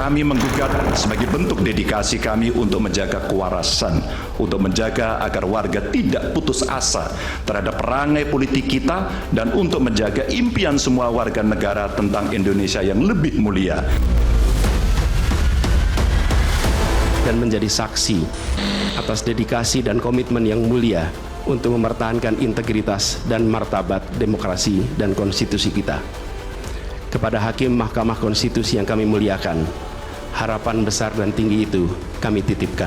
Kami menggugat sebagai bentuk dedikasi kami untuk menjaga kewarasan, untuk menjaga agar warga tidak putus asa terhadap perangai politik kita, dan untuk menjaga impian semua warga negara tentang Indonesia yang lebih mulia. Dan menjadi saksi atas dedikasi dan komitmen yang mulia untuk mempertahankan integritas dan martabat demokrasi dan konstitusi kita. Kepada Hakim Mahkamah Konstitusi yang kami muliakan, harapan besar dan tinggi itu kami titipkan.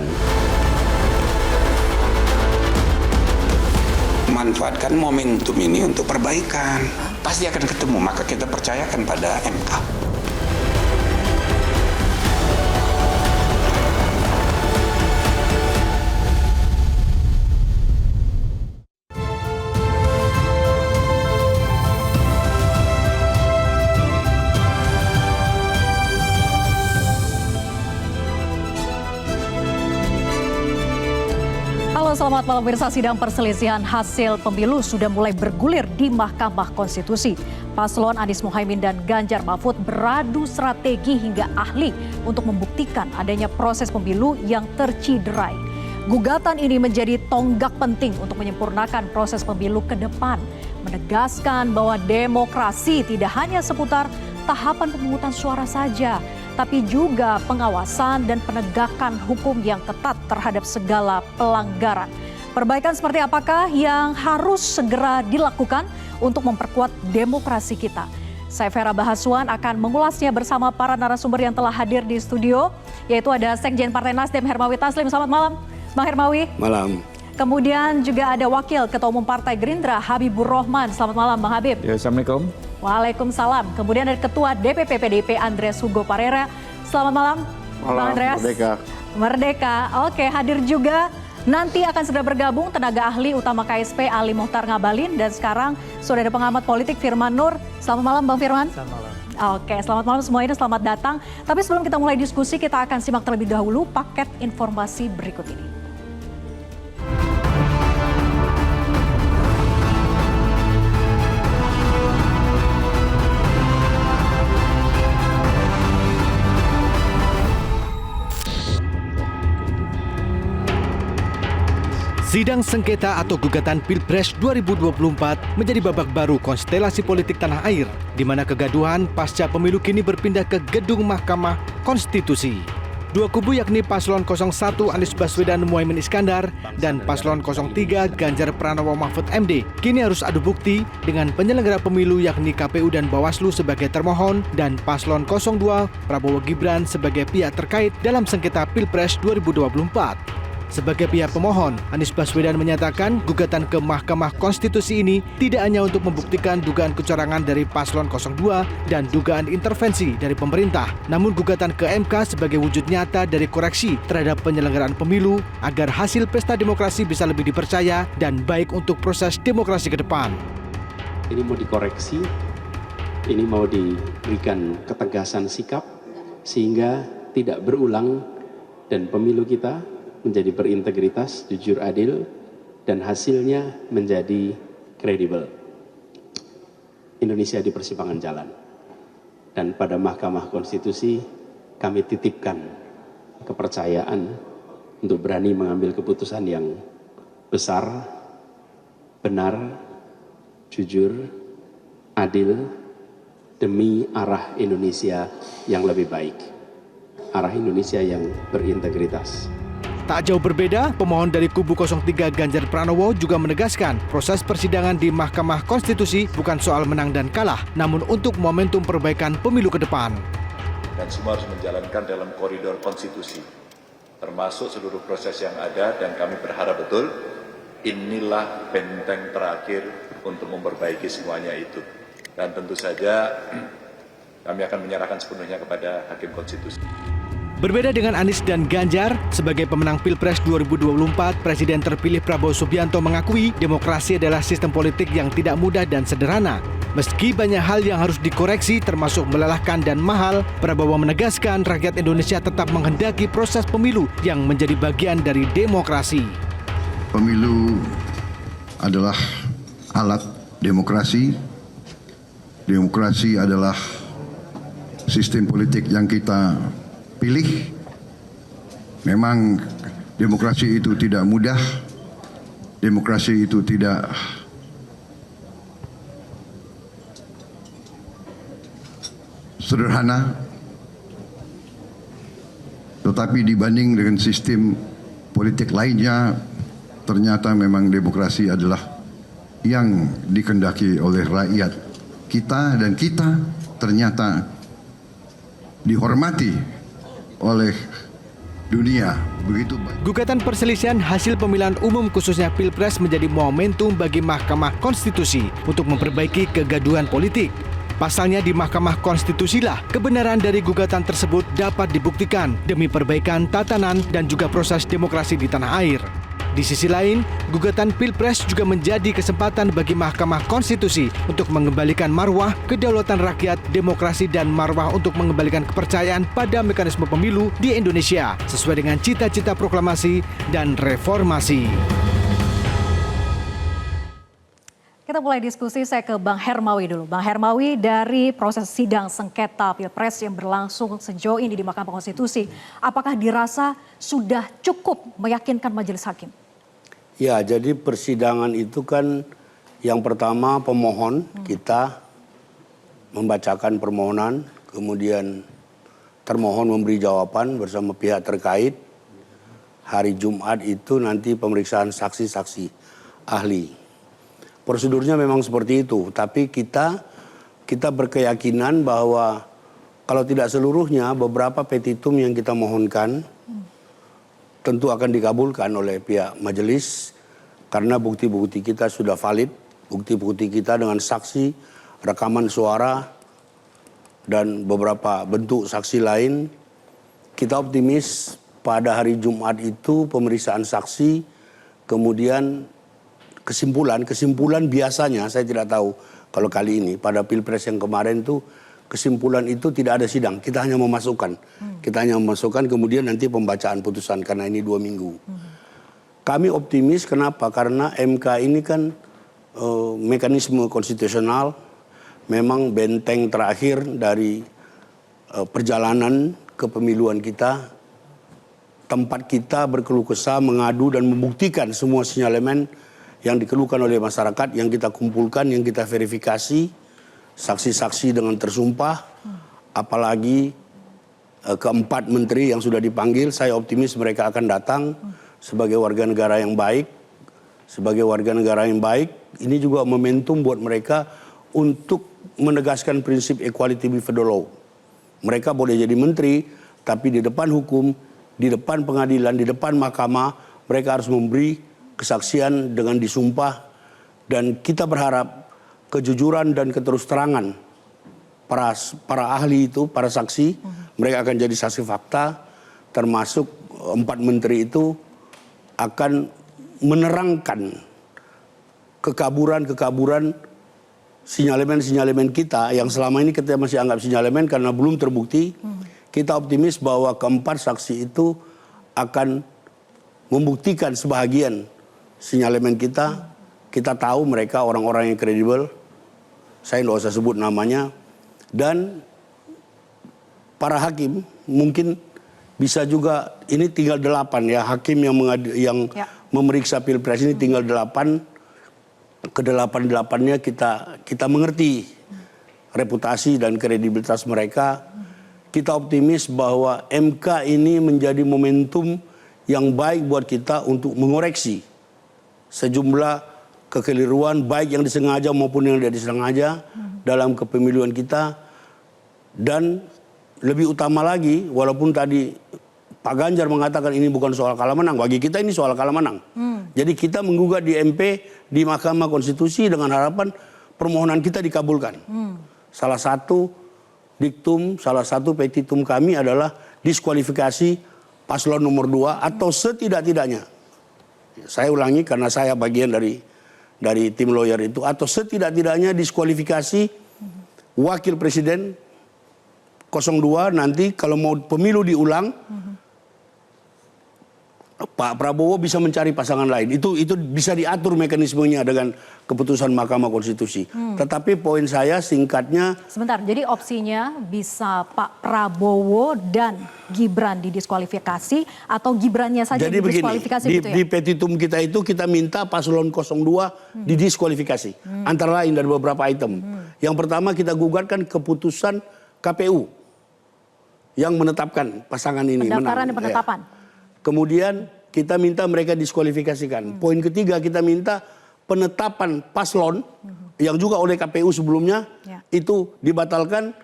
Manfaatkan momentum ini untuk perbaikan. Pasti akan ketemu, maka kita percayakan pada MK. Selamat malam pemirsa. Sidang perselisihan hasil pemilu sudah mulai bergulir di Mahkamah Konstitusi. Paslon Anies Mohaimin dan Ganjar Mahfud beradu strategi hingga ahli untuk membuktikan adanya proses pemilu yang terciderai. Gugatan ini menjadi tonggak penting untuk menyempurnakan proses pemilu ke depan, menegaskan bahwa demokrasi tidak hanya seputar tahapan pemungutan suara saja, tapi juga pengawasan dan penegakan hukum yang ketat terhadap segala pelanggaran. Perbaikan seperti apakah yang harus segera dilakukan untuk memperkuat demokrasi kita? Saya Vera Bahaswan akan mengulasnya bersama para narasumber yang telah hadir di studio, yaitu ada Sekjen Partai Nasdem Hermawi Taslim. Selamat malam, Bang Hermawi. Malam. Kemudian juga ada Wakil Ketua Umum Partai Gerindra Habibur Rahman. Selamat malam, Bang Habib. Ya, Assalamualaikum. Waalaikumsalam. Kemudian ada Ketua DPP PDIP Andreas Hugo Parera. Selamat malam, Bang Andreas. Merdeka. Merdeka. Oke, hadir juga nanti akan segera bergabung tenaga ahli utama KSP Ali Mohtar Ngabalin, dan sekarang sudah ada pengamat politik Firman Nur. Selamat malam, Bang Firman. Selamat malam. Oke, selamat malam semuanya, selamat datang. Tapi sebelum kita mulai diskusi, kita akan simak terlebih dahulu paket informasi berikut ini. Sidang sengketa atau gugatan Pilpres 2024 menjadi babak baru konstelasi politik tanah air, di mana kegaduhan pasca pemilu kini berpindah ke gedung Mahkamah Konstitusi. Dua kubu yakni Paslon 01 Anies Baswedan Muhaimin Iskandar dan Paslon 03 Ganjar Pranowo Mahfud MD kini harus adu bukti dengan penyelenggara pemilu yakni KPU dan Bawaslu sebagai termohon dan Paslon 02 Prabowo Gibran sebagai pihak terkait dalam sengketa Pilpres 2024. Sebagai pihak pemohon, Anies Baswedan menyatakan gugatan ke Mahkamah Konstitusi ini tidak hanya untuk membuktikan dugaan kecurangan dari Paslon 02 dan dugaan intervensi dari pemerintah, namun gugatan ke MK sebagai wujud nyata dari koreksi terhadap penyelenggaraan pemilu agar hasil pesta demokrasi bisa lebih dipercaya dan baik untuk proses demokrasi ke depan. Ini mau dikoreksi, ini mau diberikan ketegasan sikap sehingga tidak berulang dan pemilu kita menjadi berintegritas, jujur, adil, dan hasilnya menjadi kredibel. Indonesia di persimpangan jalan. Dan pada Mahkamah Konstitusi kami titipkan kepercayaan untuk berani mengambil keputusan yang besar, benar, jujur, adil, demi arah Indonesia yang lebih baik. Arah Indonesia yang berintegritas. Tak jauh berbeda, pemohon dari kubu 03 Ganjar Pranowo juga menegaskan proses persidangan di Mahkamah Konstitusi bukan soal menang dan kalah, namun untuk momentum perbaikan pemilu ke depan. Dan semua harus menjalankan dalam koridor konstitusi, termasuk seluruh proses yang ada, dan kami berharap betul inilah benteng terakhir untuk memperbaiki semuanya itu. Dan tentu saja kami akan menyerahkan sepenuhnya kepada Hakim Konstitusi. Berbeda dengan Anies dan Ganjar, sebagai pemenang Pilpres 2024, Presiden terpilih Prabowo Subianto mengakui demokrasi adalah sistem politik yang tidak mudah dan sederhana. Meski banyak hal yang harus dikoreksi termasuk melelahkan dan mahal, Prabowo menegaskan rakyat Indonesia tetap menghendaki proses pemilu yang menjadi bagian dari demokrasi. Pemilu adalah alat demokrasi. Demokrasi adalah sistem politik yang kita pilih. Memang demokrasi itu tidak mudah, demokrasi itu tidak sederhana, tetapi dibanding dengan sistem politik lainnya, ternyata memang demokrasi adalah yang dikehendaki oleh rakyat kita, dan kita ternyata dihormati oleh dunia begitu banyak. Gugatan perselisihan hasil pemilihan umum khususnya Pilpres menjadi momentum bagi Mahkamah Konstitusi untuk memperbaiki kegaduhan politik. Pasalnya di Mahkamah Konstitusilah kebenaran dari gugatan tersebut dapat dibuktikan demi perbaikan tatanan dan juga proses demokrasi di tanah air. Di sisi lain, gugatan Pilpres juga menjadi kesempatan bagi Mahkamah Konstitusi untuk mengembalikan marwah kedaulatan rakyat, demokrasi, dan marwah untuk mengembalikan kepercayaan pada mekanisme pemilu di Indonesia sesuai dengan cita-cita proklamasi dan reformasi. Kita mulai diskusi, saya ke Bang Hermawi dulu. Bang Hermawi, dari proses sidang sengketa Pilpres yang berlangsung sejauh ini di Mahkamah Konstitusi, apakah dirasa sudah cukup meyakinkan majelis hakim? Ya, jadi persidangan itu kan yang pertama pemohon kita membacakan permohonan, kemudian termohon memberi jawaban bersama pihak terkait. Hari Jumat itu nanti pemeriksaan saksi-saksi ahli. Prosedurnya memang seperti itu, tapi kita berkeyakinan bahwa kalau tidak seluruhnya, beberapa petitum yang kita mohonkan tentu akan dikabulkan oleh pihak majelis karena bukti-bukti kita sudah valid, bukti-bukti kita dengan saksi, rekaman suara, dan beberapa bentuk saksi lain. Kita optimis pada hari Jumat itu pemeriksaan saksi, kemudian kesimpulan biasanya, saya tidak tahu kalau kali ini, pada Pilpres yang kemarin tuh kesimpulan itu tidak ada sidang, kita hanya memasukkan. Kita hanya memasukkan, kemudian nanti pembacaan putusan, karena ini 2 minggu. Kami optimis, kenapa? Karena MK ini kan mekanisme konstitusional, memang benteng terakhir dari perjalanan kepemiluan kita, tempat kita berkeluh kesah, mengadu dan membuktikan semua sinyalemen yang dikeluhkan oleh masyarakat, yang kita kumpulkan, yang kita verifikasi, saksi-saksi dengan tersumpah, apalagi keempat menteri yang sudah dipanggil. Saya optimis mereka akan datang sebagai warga negara yang baik. Sebagai warga negara yang baik, ini juga momentum buat mereka untuk menegaskan prinsip equality before the law. Mereka boleh jadi menteri, tapi di depan hukum, di depan pengadilan, di depan mahkamah, mereka harus memberi kesaksian dengan disumpah. Dan kita berharap kejujuran dan keterus-terangan para ahli itu, para saksi, mereka akan jadi saksi fakta, termasuk 4 menteri itu akan menerangkan kekaburan sinyalemen-sinyalemen kita yang selama ini kita masih anggap sinyalemen karena belum terbukti. Kita optimis bahwa keempat saksi itu akan membuktikan sebahagian sinyalemen kita. Kita tahu mereka orang-orang yang kredibel. Saya tidak usah sebut namanya. Dan para hakim mungkin bisa juga, ini tinggal 8 ya, hakim yang memeriksa Pilpres ini tinggal 8. Ke-8-8-nya kita mengerti reputasi dan kredibilitas mereka. Kita optimis bahwa MK ini menjadi momentum yang baik buat kita untuk mengoreksi sejumlah kekeliruan baik yang disengaja maupun yang tidak disengaja dalam kepemiluan kita. Dan lebih utama lagi, walaupun tadi Pak Ganjar mengatakan ini bukan soal kalah menang, bagi kita ini soal kalah menang. Jadi kita menggugat di MP, di Mahkamah Konstitusi dengan harapan permohonan kita dikabulkan. Salah satu diktum, salah satu petitum kami adalah diskualifikasi paslon nomor 2 atau setidak-tidaknya, saya ulangi karena saya bagian dari tim lawyer itu, atau setidak-tidaknya diskualifikasi wakil presiden 02 nanti kalau mau pemilu diulang, Pak Prabowo bisa mencari pasangan lain. Itu bisa diatur mekanismenya dengan keputusan Mahkamah Konstitusi. Tetapi poin saya singkatnya. Sebentar, jadi opsinya bisa Pak Prabowo dan Gibran didiskualifikasi atau Gibrannya saja Jadi begini, didiskualifikasi gitu ya? di petitum kita itu kita minta paslon 02 didiskualifikasi. Antara lain dari beberapa item. Yang pertama kita gugatkan keputusan KPU yang menetapkan pasangan ini Pendaftaran menang. dan penetapan. Kemudian kita minta mereka diskualifikasikan. Poin ketiga kita minta penetapan paslon yang juga oleh KPU sebelumnya itu dibatalkan.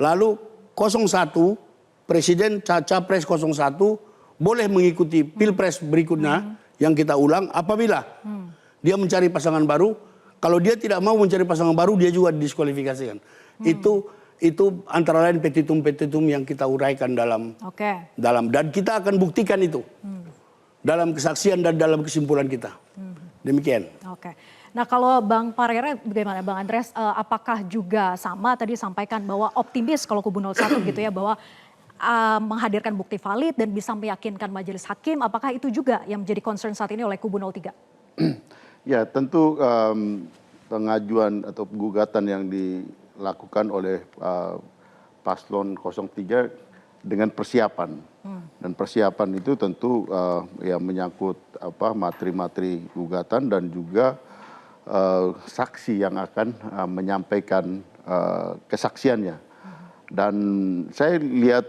Lalu 01 Presiden Capres 01 boleh mengikuti Pilpres berikutnya yang kita ulang apabila dia mencari pasangan baru. Kalau dia tidak mau mencari pasangan baru dia juga didiskualifikasikan. Itu antara lain petitum-petitum yang kita uraikan dalam dan kita akan buktikan itu dalam kesaksian dan dalam kesimpulan kita. Demikian. Oke. Nah kalau Bang Parera bagaimana Bang Andreas, apakah juga sama tadi sampaikan bahwa optimis kalau kubu 01 gitu ya bahwa menghadirkan bukti valid dan bisa meyakinkan majelis hakim, apakah itu juga yang menjadi concern saat ini oleh kubu 03? Ya tentu pengajuan atau gugatan yang dilakukan oleh paslon 03 dengan persiapan. Dan persiapan itu tentu ya menyangkut materi-materi gugatan dan juga saksi yang akan menyampaikan kesaksiannya. Dan saya lihat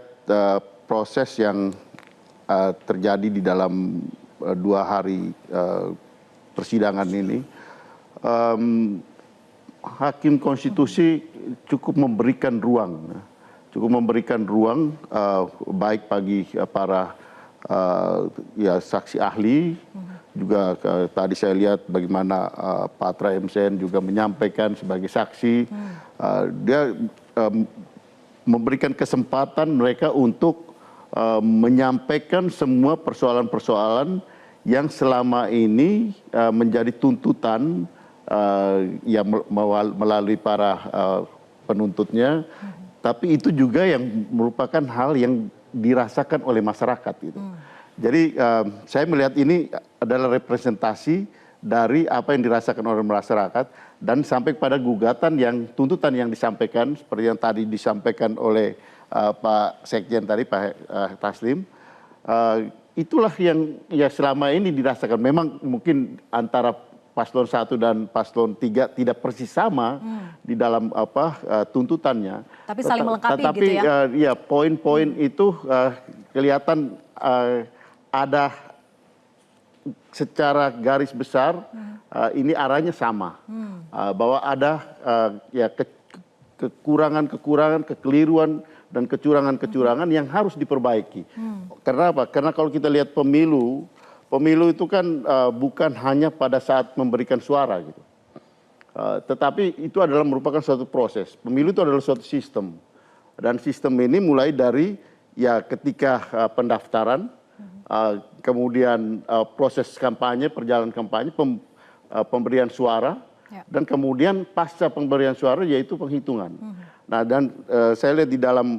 proses yang terjadi di dalam 2 hari persidangan ini, Hakim Konstitusi cukup memberikan ruang baik bagi para saksi ahli, juga tadi saya lihat bagaimana Patra MCN juga menyampaikan sebagai saksi, dia memberikan kesempatan mereka untuk menyampaikan semua persoalan-persoalan yang selama ini menjadi tuntutan melalui para penuntutnya, tapi itu juga yang merupakan hal yang dirasakan oleh masyarakat gitu. Jadi saya melihat ini adalah representasi dari apa yang dirasakan oleh masyarakat dan sampai pada gugatan yang tuntutan yang disampaikan seperti yang tadi disampaikan oleh Pak Sekjen tadi, Pak Taslim, itulah yang ya selama ini dirasakan. Memang mungkin antara paslon 1 dan paslon 3 tidak persis sama di dalam tuntutannya. Tapi saling melengkapi tetapi, gitu ya? Ya poin-poin itu kelihatan ada secara garis besar ini arahnya sama. Bahwa ada kekurangan-kekurangan, kekeliruan dan kecurangan-kecurangan yang harus diperbaiki. Karena apa? Karena kalau kita lihat pemilu itu kan bukan hanya pada saat memberikan suara gitu. Tetapi itu adalah merupakan suatu proses. Pemilu itu adalah suatu sistem. Dan sistem ini mulai dari ya ketika pendaftaran, kemudian proses kampanye, perjalanan kampanye, pemberian suara, dan kemudian pasca pemberian suara yaitu penghitungan. Nah dan saya lihat di dalam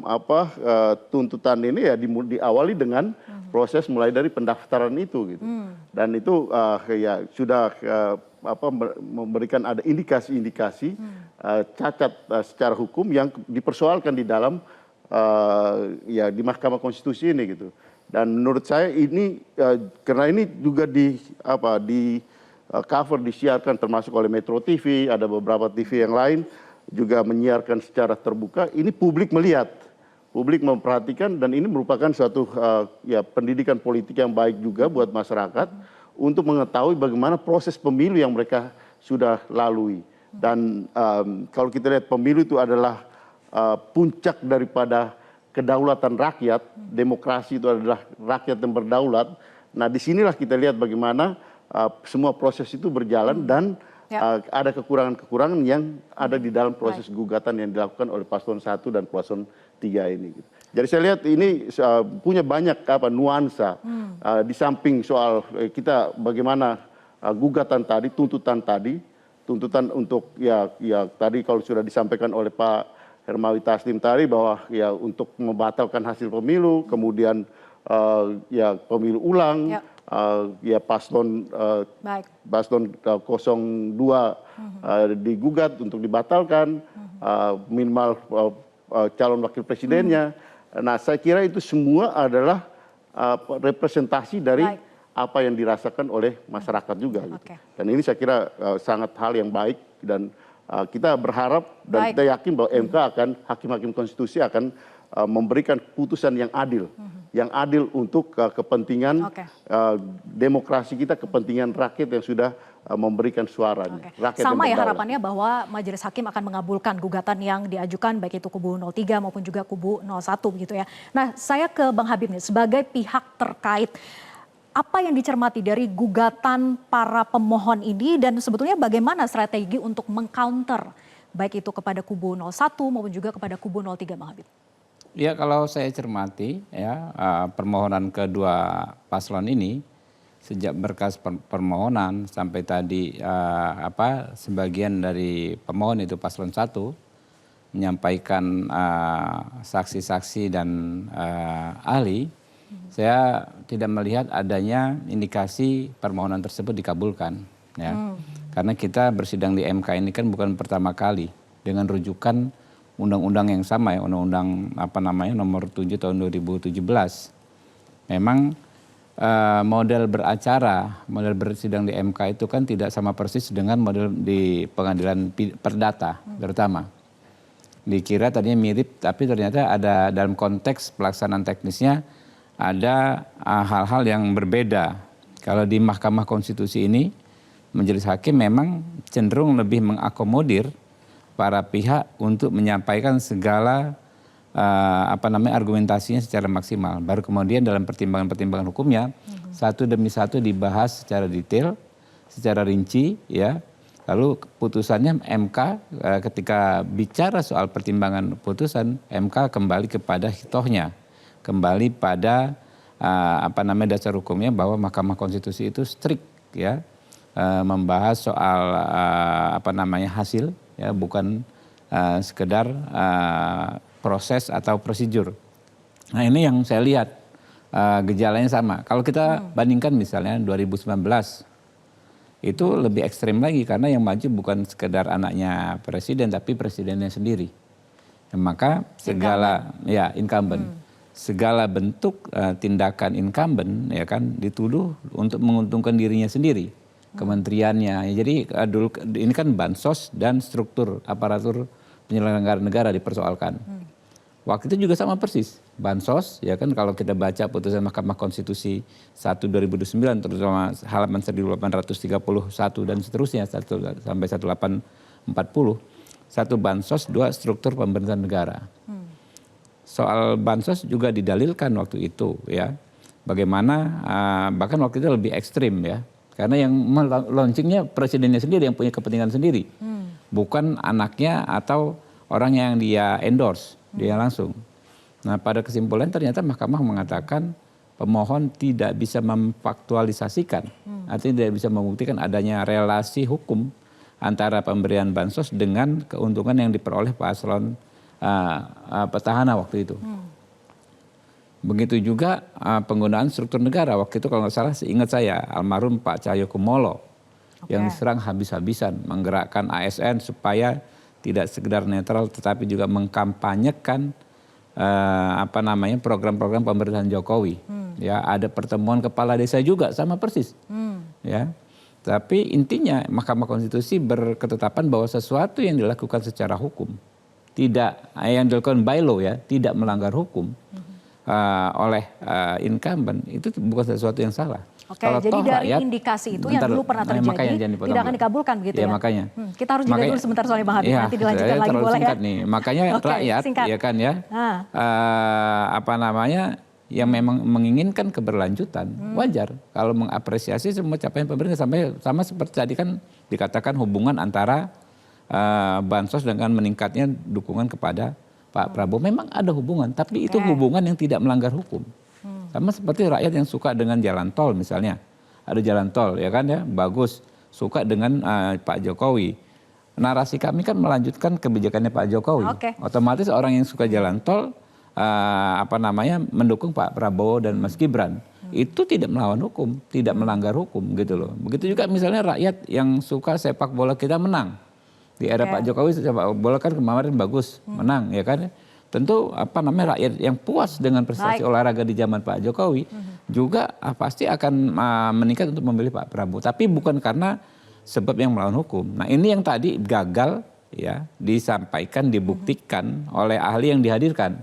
tuntutan ini ya diawali dengan proses mulai dari pendaftaran itu gitu. Dan itu ya sudah memberikan ada indikasi-indikasi cacat secara hukum yang dipersoalkan di dalam ya di Mahkamah Konstitusi ini gitu. Dan menurut saya ini karena ini juga di cover disiarkan termasuk oleh Metro TV, ada beberapa TV yang lain juga menyiarkan secara terbuka, ini publik melihat, publik memperhatikan dan ini merupakan suatu ya pendidikan politik yang baik juga buat masyarakat untuk mengetahui bagaimana proses pemilu yang mereka sudah lalui. Dan kalau kita lihat pemilu itu adalah puncak daripada kedaulatan rakyat, demokrasi itu adalah rakyat yang berdaulat. Nah disinilah kita lihat bagaimana semua proses itu berjalan dan ada kekurangan-kekurangan yang ada di dalam proses gugatan yang dilakukan oleh paslon 1 dan paslon 3 ini. Jadi saya lihat ini punya banyak nuansa di samping soal kita bagaimana gugatan tadi, tuntutan untuk ya tadi kalau sudah disampaikan oleh Pak Hermawi Taslim tadi bahwa ya untuk membatalkan hasil pemilu, kemudian ya pemilu ulang, ya paslon paslon 02 digugat untuk dibatalkan, minimal calon wakil presidennya. Nah, saya kira itu semua adalah representasi dari apa yang dirasakan oleh masyarakat juga. Gitu. Dan ini saya kira sangat hal yang baik, dan kita berharap dan kita yakin bahwa MK akan, hakim-hakim konstitusi akan memberikan putusan yang adil. Yang adil untuk kepentingan demokrasi kita, kepentingan rakyat yang sudah memberikan suaranya. Sama ya harapannya bahwa majelis hakim akan mengabulkan gugatan yang diajukan baik itu kubu 03 maupun juga kubu 01 begitu ya. Nah, saya ke Bang Habib nih sebagai pihak terkait, apa yang dicermati dari gugatan para pemohon ini dan sebetulnya bagaimana strategi untuk mengcounter baik itu kepada kubu 01 maupun juga kepada kubu 03, Bang Habib? Ya, kalau saya cermati ya permohonan kedua paslon ini sejak berkas permohonan sampai tadi sebagian dari pemohon itu paslon 1 menyampaikan saksi-saksi dan ahli, saya tidak melihat adanya indikasi permohonan tersebut dikabulkan ya. Karena kita bersidang di MK ini kan bukan pertama kali dengan rujukan undang-undang yang sama ya, undang-undang nomor 7 tahun 2017. Memang model beracara, model bersidang di MK itu kan tidak sama persis dengan model di pengadilan perdata terutama. Dikira tadinya mirip, tapi ternyata ada dalam konteks pelaksanaan teknisnya ada hal-hal yang berbeda. Kalau di Mahkamah Konstitusi ini, majelis hakim memang cenderung lebih mengakomodir para pihak untuk menyampaikan segala argumentasinya secara maksimal. Baru kemudian dalam pertimbangan-pertimbangan hukumnya satu demi satu dibahas secara detail, secara rinci ya. Lalu putusannya MK ketika bicara soal pertimbangan putusan, MK kembali kepada hitohnya, kembali pada dasar hukumnya bahwa Mahkamah Konstitusi itu strict ya, membahas soal hasil ya, bukan sekedar proses atau prosedur. Nah, ini yang saya lihat gejalanya sama. Kalau kita bandingkan misalnya 2019 itu lebih ekstrim lagi karena yang maju bukan sekedar anaknya presiden tapi presidennya sendiri. Maka segala incumbent. Segala bentuk tindakan incumbent ya kan dituduh untuk menguntungkan dirinya sendiri. Kementeriannya. Jadi dulu ini kan bansos dan struktur aparatur penyelenggara negara dipersoalkan. Waktu itu juga sama persis. Bansos ya kan kalau kita baca putusan Mahkamah Konstitusi 1 2009 terutama halaman 1831 dan seterusnya sampai 1840. 1 bansos, 2 struktur pemerintahan negara. Soal bansos juga didalilkan waktu itu ya. Bagaimana bahkan waktu itu lebih ekstrim ya. Karena yang launchingnya presidennya sendiri yang punya kepentingan sendiri. Bukan anaknya atau orang yang dia endorse, dia langsung. Nah, pada kesimpulan ternyata Mahkamah mengatakan pemohon tidak bisa memfaktualisasikan. Artinya tidak bisa membuktikan adanya relasi hukum antara pemberian bansos dengan keuntungan yang diperoleh paslon petahana waktu itu. Begitu juga penggunaan struktur negara. Waktu itu kalau nggak salah seingat saya almarhum Pak Cahyokumolo yang diserang habis-habisan menggerakkan ASN supaya tidak sekedar netral tetapi juga mengkampanyekan program-program pemerintahan Jokowi. Ya, ada pertemuan kepala desa juga sama persis. Ya. Tapi intinya Mahkamah Konstitusi berketetapan bahwa sesuatu yang dilakukan secara hukum tidak yang dilakukan by law ya, tidak melanggar hukum. Oleh incumbent itu bukan sesuatu yang salah. Oke, kalau jadi dari indikasi itu yang dulu pernah terjadi tidak akan dikabulkan begitu ya? Makanya. Kita harus jeda dulu sebentar soalnya Bang Habib, nanti dilanjutkan lagi boleh ya? Nih. Makanya rakyat ya kan ya, yang memang menginginkan keberlanjutan wajar kalau mengapresiasi semua capaian pemerintah sama seperti tadi kan dikatakan hubungan antara bansos dengan meningkatnya dukungan kepada Pak Prabowo. Memang ada hubungan, tapi itu hubungan yang tidak melanggar hukum. Sama seperti rakyat yang suka dengan jalan tol misalnya. Ada jalan tol ya kan ya, bagus. Suka dengan Pak Jokowi. Narasi kami kan melanjutkan kebijakannya Pak Jokowi. Otomatis orang yang suka jalan tol mendukung Pak Prabowo dan Mas Gibran. itu tidak melawan hukum, tidak melanggar hukum gitu loh. Begitu juga misalnya rakyat yang suka sepak bola kita menang. Di era Pak Jokowi sepak bola kan kemarin bagus, menang ya kan. Tentu rakyat yang puas dengan prestasi olahraga di zaman Pak Jokowi juga pasti akan meningkat untuk memilih Pak Prabowo. Tapi bukan karena sebab yang melawan hukum. Nah ini yang tadi gagal ya disampaikan, dibuktikan oleh ahli yang dihadirkan.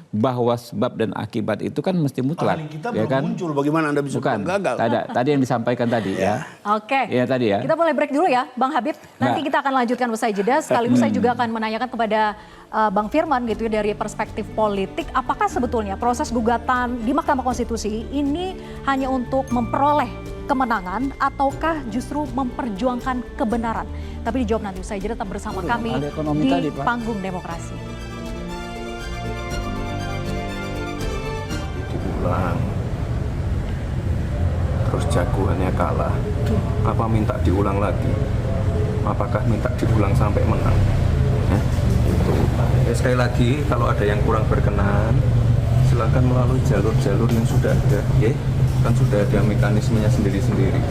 Bahwa sebab dan akibat itu kan mesti mutlak. Ahli kita ya belum kan? muncul, bagaimana Anda bisa bilang gagal? Tadi yang disampaikan tadi ya. Oke. Ya tadi ya. Kita boleh break dulu ya, Bang Habib. Nanti kita akan lanjutkan usai jeda. Sekaligus saya juga akan menanyakan kepada Bang Firman gitu ya, dari perspektif politik, apakah sebetulnya proses gugatan di Mahkamah Konstitusi ini hanya untuk memperoleh kemenangan ataukah justru memperjuangkan kebenaran? Tapi dijawab nanti usai jeda, tetap bersama kami di tadi, Pak. Panggung Demokrasi. Diulang, terus jagoannya kalah, apa minta diulang lagi? Apakah minta diulang sampai menang? Itu. Ya, sekali lagi kalau ada yang kurang berkenan, silakan melalui jalur-jalur yang sudah ada, ya kan sudah ada mekanismenya sendiri-sendiri.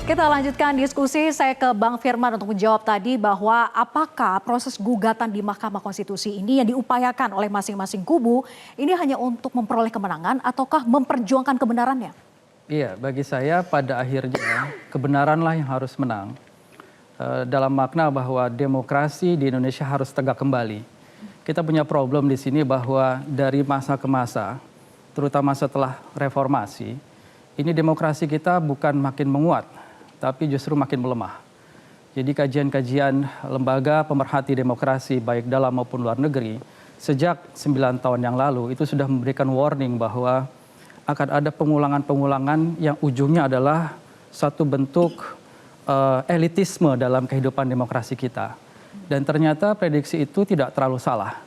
Kita lanjutkan diskusi, saya ke Bang Firman untuk menjawab tadi bahwa apakah proses gugatan di Mahkamah Konstitusi ini yang diupayakan oleh masing-masing kubu ini hanya untuk memperoleh kemenangan ataukah memperjuangkan kebenarannya? Iya, bagi saya pada akhirnya kebenaranlah yang harus menang. Dalam makna bahwa demokrasi di Indonesia harus tegak kembali. Kita punya problem di sini bahwa dari masa ke masa, terutama setelah reformasi, ini demokrasi kita bukan makin menguat, tapi justru makin melemah. Jadi kajian-kajian lembaga pemerhati demokrasi baik dalam maupun luar negeri sejak 9 tahun yang lalu itu sudah memberikan warning bahwa akan ada pengulangan-pengulangan yang ujungnya adalah satu bentuk elitisme dalam kehidupan demokrasi kita. Dan ternyata prediksi itu tidak terlalu salah.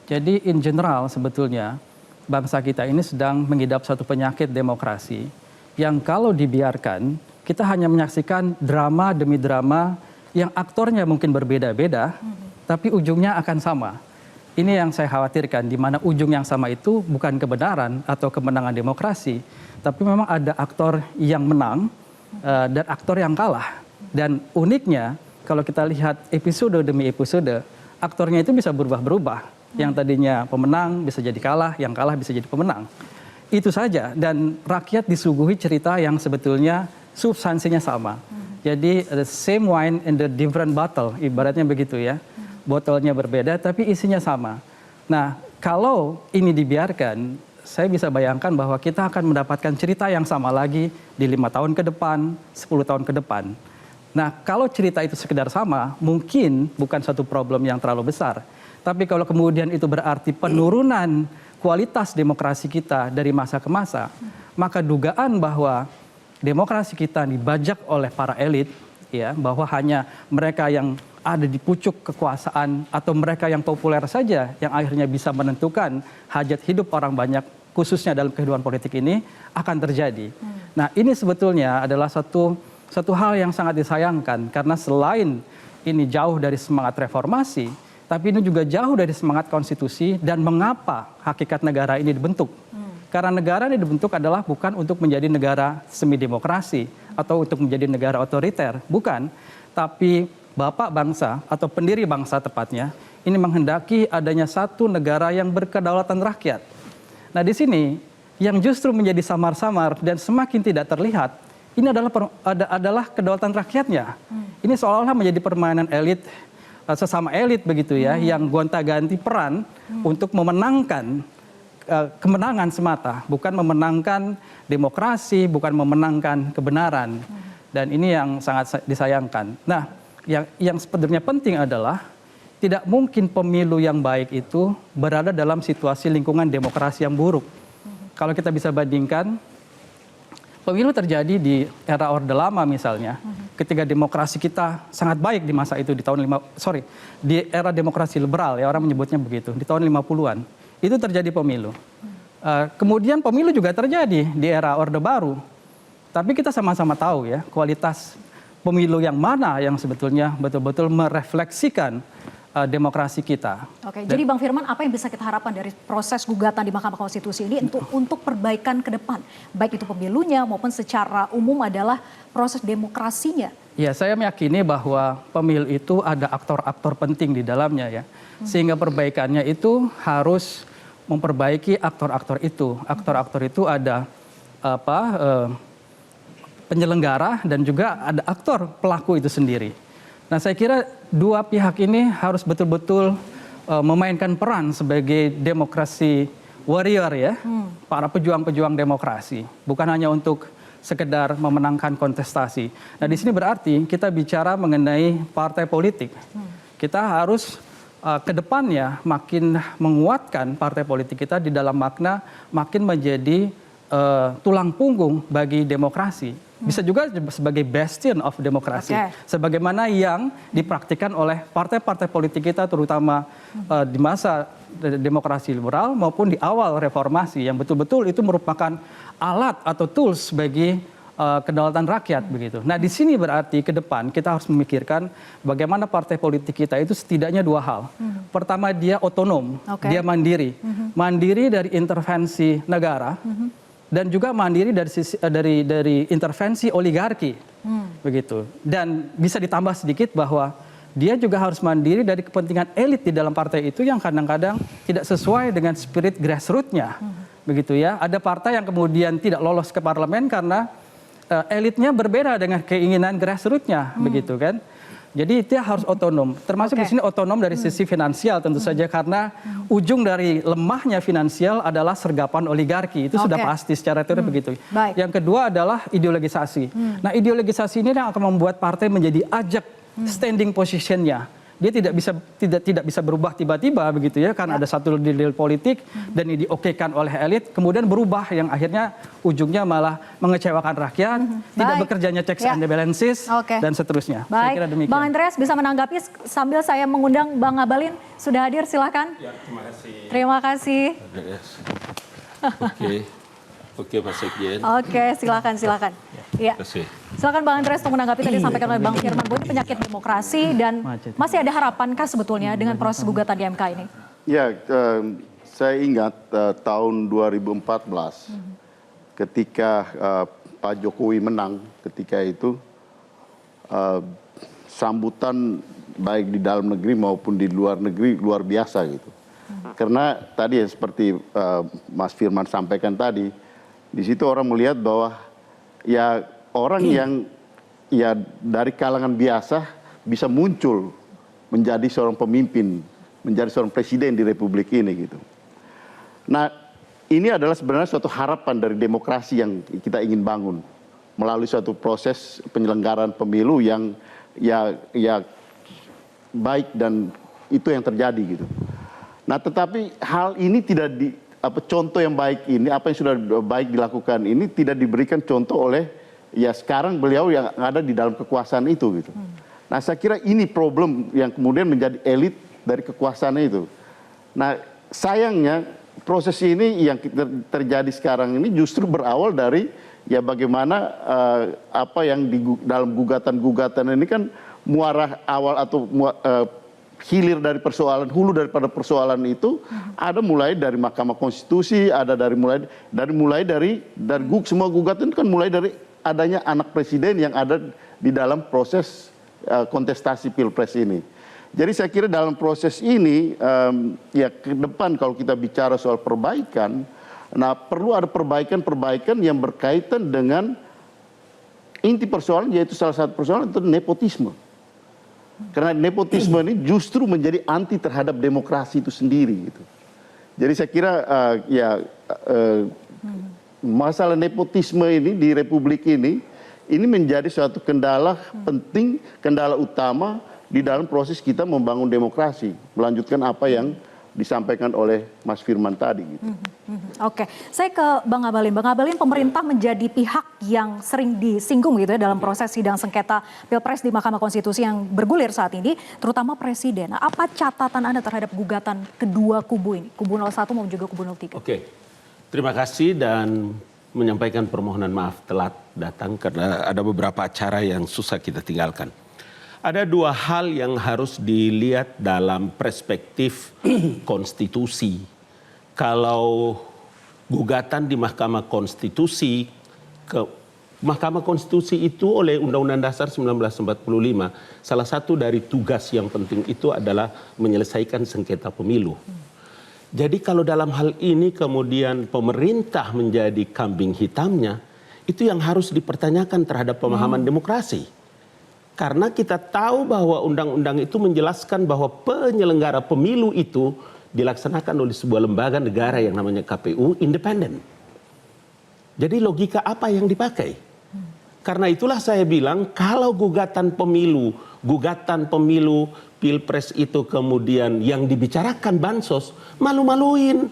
Jadi in general sebetulnya bangsa kita ini sedang mengidap satu penyakit demokrasi yang kalau dibiarkan kita hanya menyaksikan drama demi drama yang aktornya mungkin berbeda-beda, tapi ujungnya akan sama. Ini yang saya khawatirkan, di mana ujung yang sama itu bukan kebenaran atau kemenangan demokrasi, tapi memang ada aktor yang menang dan aktor yang kalah. Dan uniknya, kalau kita lihat episode demi episode, aktornya itu bisa berubah-berubah. Yang tadinya pemenang bisa jadi kalah, yang kalah bisa jadi pemenang. Itu saja, dan rakyat disuguhi cerita yang sebetulnya substansinya sama. Jadi the same wine in the different bottle, ibaratnya begitu ya. Botolnya berbeda tapi isinya sama. Nah, kalau ini dibiarkan, saya bisa bayangkan bahwa kita akan mendapatkan cerita yang sama lagi di 5 tahun ke depan, 10 tahun ke depan. Nah, kalau cerita itu sekedar sama, mungkin bukan satu problem yang terlalu besar. Tapi kalau kemudian itu berarti penurunan kualitas demokrasi kita dari masa ke masa, maka dugaan bahwa demokrasi kita dibajak oleh para elit, ya, bahwa hanya mereka yang ada di pucuk kekuasaan atau mereka yang populer saja yang akhirnya bisa menentukan hajat hidup orang banyak, khususnya dalam kehidupan politik ini, akan terjadi. Nah, ini sebetulnya adalah satu hal yang sangat disayangkan, karena selain ini jauh dari semangat reformasi, tapi ini juga jauh dari semangat konstitusi dan mengapa hakikat negara ini dibentuk. Karena negara ini dibentuk adalah bukan untuk menjadi negara semi demokrasi atau untuk menjadi negara otoriter, bukan. Tapi bapak bangsa atau pendiri bangsa tepatnya ini menghendaki adanya satu negara yang berkedaulatan rakyat. Nah, di sini yang justru menjadi samar-samar dan semakin tidak terlihat, ini adalah kedaulatan rakyatnya. Ini seolah-olah menjadi permainan elit, sesama elit begitu ya, yang gonta-ganti peran untuk memenangkan kemenangan semata, bukan memenangkan demokrasi, bukan memenangkan kebenaran. Dan ini yang sangat disayangkan. Nah, yang sebenarnya penting adalah tidak mungkin pemilu yang baik itu berada dalam situasi lingkungan demokrasi yang buruk. Kalau kita bisa bandingkan, pemilu terjadi di era Orde Lama misalnya, ketika demokrasi kita sangat baik di masa itu, di era demokrasi liberal, ya orang menyebutnya begitu, di tahun 50-an. Itu terjadi pemilu. Kemudian pemilu juga terjadi di era Orde Baru. Tapi kita sama-sama tahu ya, kualitas pemilu yang mana yang sebetulnya betul-betul merefleksikan demokrasi kita. Oke, jadi Bang Firman, apa yang bisa kita harapkan dari proses gugatan di Mahkamah Konstitusi ini untuk perbaikan ke depan? Baik itu pemilunya maupun secara umum adalah proses demokrasinya. Ya, saya meyakini bahwa pemilu itu ada aktor-aktor penting di dalamnya ya. Sehingga perbaikannya itu harus memperbaiki aktor-aktor itu. Aktor-aktor itu ada penyelenggara dan juga ada aktor pelaku itu sendiri. Nah, saya kira dua pihak ini harus betul-betul memainkan peran sebagai demokrasi warrior ya, para pejuang-pejuang demokrasi, bukan hanya untuk sekedar memenangkan kontestasi. Nah, di sini berarti kita bicara mengenai partai politik. Kita harus ke depannya makin menguatkan partai politik kita di dalam makna makin menjadi tulang punggung bagi demokrasi. Bisa juga sebagai bastion of demokrasi. Sebagaimana yang dipraktikkan oleh partai-partai politik kita terutama di masa demokrasi liberal maupun di awal reformasi yang betul-betul itu merupakan alat atau tools bagi kedaulatan rakyat begitu. Nah, di sini berarti ke depan kita harus memikirkan bagaimana partai politik kita itu setidaknya dua hal. Pertama, dia otonom, dia mandiri. Mandiri dari intervensi negara. Dan juga mandiri dari intervensi oligarki, begitu. Dan bisa ditambah sedikit bahwa dia juga harus mandiri dari kepentingan elit di dalam partai itu yang kadang-kadang tidak sesuai dengan spirit grassroots-nya, begitu ya. Ada partai yang kemudian tidak lolos ke parlemen karena elitnya berbeda dengan keinginan grassroots-nya, begitu kan. Jadi dia harus otonom, termasuk di sini otonom dari sisi finansial tentu saja karena ujung dari lemahnya finansial adalah sergapan oligarki, itu sudah pasti secara teori begitu. Yang kedua adalah ideologisasi. Nah, ideologisasi ini yang akan membuat partai menjadi ajak standing position-nya. Dia tidak bisa berubah tiba-tiba begitu ya, karena ada satu deal politik dan ini diokekan oleh elit, kemudian berubah yang akhirnya ujungnya malah mengecewakan rakyat, tidak bekerjanya checks and balances dan seterusnya. Baik, saya kira demikian. Bang Andreas bisa menanggapi sambil saya mengundang Bang Ngabalin sudah hadir, silakan. Ya, terima kasih. Terima kasih. Oke, Pak Sekjen. Oke, silakan. Ya. Silakan Bang Andreas untuk menanggapi tadi disampaikan oleh Bang Firman bahwa ini penyakit demokrasi dan masih ada harapankah sebetulnya dengan proses gugatan di MK ini? Ya, saya ingat tahun 2014 ketika Pak Jokowi menang ketika itu sambutan baik di dalam negeri maupun di luar negeri luar biasa gitu. Karena tadi ya seperti Mas Firman sampaikan tadi, di situ orang melihat bahwa ya orang yang ya dari kalangan biasa bisa muncul menjadi seorang pemimpin, menjadi seorang presiden di republik ini gitu. Nah, ini adalah sebenarnya suatu harapan dari demokrasi yang kita ingin bangun melalui suatu proses penyelenggaraan pemilu yang ya baik dan itu yang terjadi gitu. Nah, tetapi hal ini tidak contoh yang baik ini, apa yang sudah baik dilakukan ini tidak diberikan contoh oleh ya sekarang beliau yang ada di dalam kekuasaan itu gitu. Nah, saya kira ini problem yang kemudian menjadi elit dari kekuasaan itu. Nah, sayangnya proses ini yang terjadi sekarang ini justru berawal dari ya bagaimana apa yang di dalam gugatan-gugatan ini kan muara awal atau hilir dari persoalan, hulu daripada persoalan itu ada mulai dari Mahkamah Konstitusi, ada mulai dari semua gugatan itu kan mulai dari adanya anak presiden yang ada di dalam proses kontestasi Pilpres ini. Jadi saya kira dalam proses ini ya ke depan kalau kita bicara soal perbaikan, nah perlu ada perbaikan yang berkaitan dengan inti persoalan, yaitu salah satu persoalan itu nepotisme. Karena nepotisme ini justru menjadi anti terhadap demokrasi itu sendiri gitu. Jadi saya kira masalah nepotisme ini di republik ini menjadi suatu kendala penting, kendala utama di dalam proses kita membangun demokrasi, melanjutkan apa yang disampaikan oleh Mas Firman tadi gitu. Oke, saya ke Bang Ngabalin. Bang Ngabalin, pemerintah menjadi pihak yang sering disinggung gitu ya dalam proses sidang sengketa Pilpres di Mahkamah Konstitusi yang bergulir saat ini, terutama Presiden. Nah, apa catatan Anda terhadap gugatan kedua kubu ini, kubu 01 maupun juga kubu 03? Oke, terima kasih dan menyampaikan permohonan maaf telat datang karena ada beberapa acara yang susah kita tinggalkan. Ada dua hal yang harus dilihat dalam perspektif konstitusi. Kalau gugatan di Mahkamah Konstitusi, Mahkamah Konstitusi itu oleh Undang-Undang Dasar 1945, salah satu dari tugas yang penting itu adalah menyelesaikan sengketa pemilu. Jadi kalau dalam hal ini kemudian pemerintah menjadi kambing hitamnya, itu yang harus dipertanyakan terhadap pemahaman demokrasi. Karena kita tahu bahwa undang-undang itu menjelaskan bahwa penyelenggara pemilu itu dilaksanakan oleh sebuah lembaga negara yang namanya KPU independen. Jadi logika apa yang dipakai? Karena itulah saya bilang kalau gugatan pemilu Pilpres itu kemudian yang dibicarakan bansos, malu-maluin.